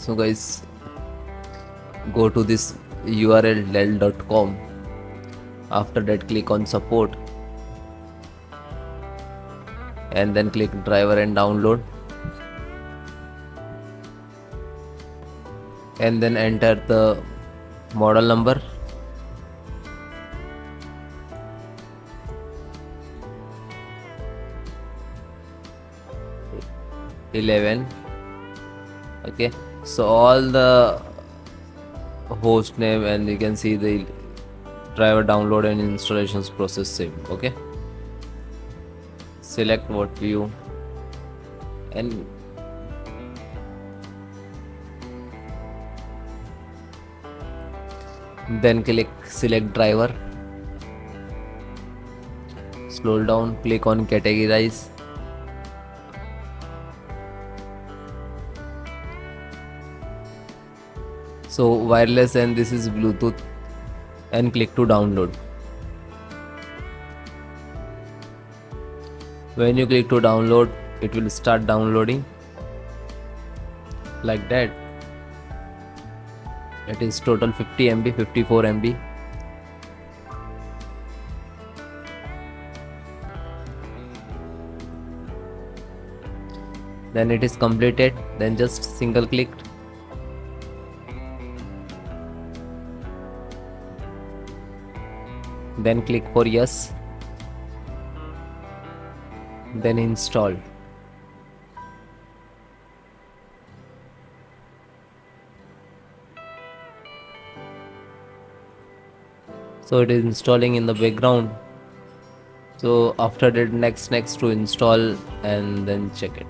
So guys, go to this URL dell.com. After that, click on support and then click driver and download, and then enter the model number, '11. Okay, so all the host name, and you can see the driver download and installations process same. Okay, select what view, and then click select driver. Scroll down, click on categorize. So wireless, and this is Bluetooth, and click to download. When you click to download, it will start downloading like that. It is total 50 MB, 54 MB. Then it is completed. Then just single click. Then click for yes. Then install. So it is installing in the background. So after that, next to install, and then check it.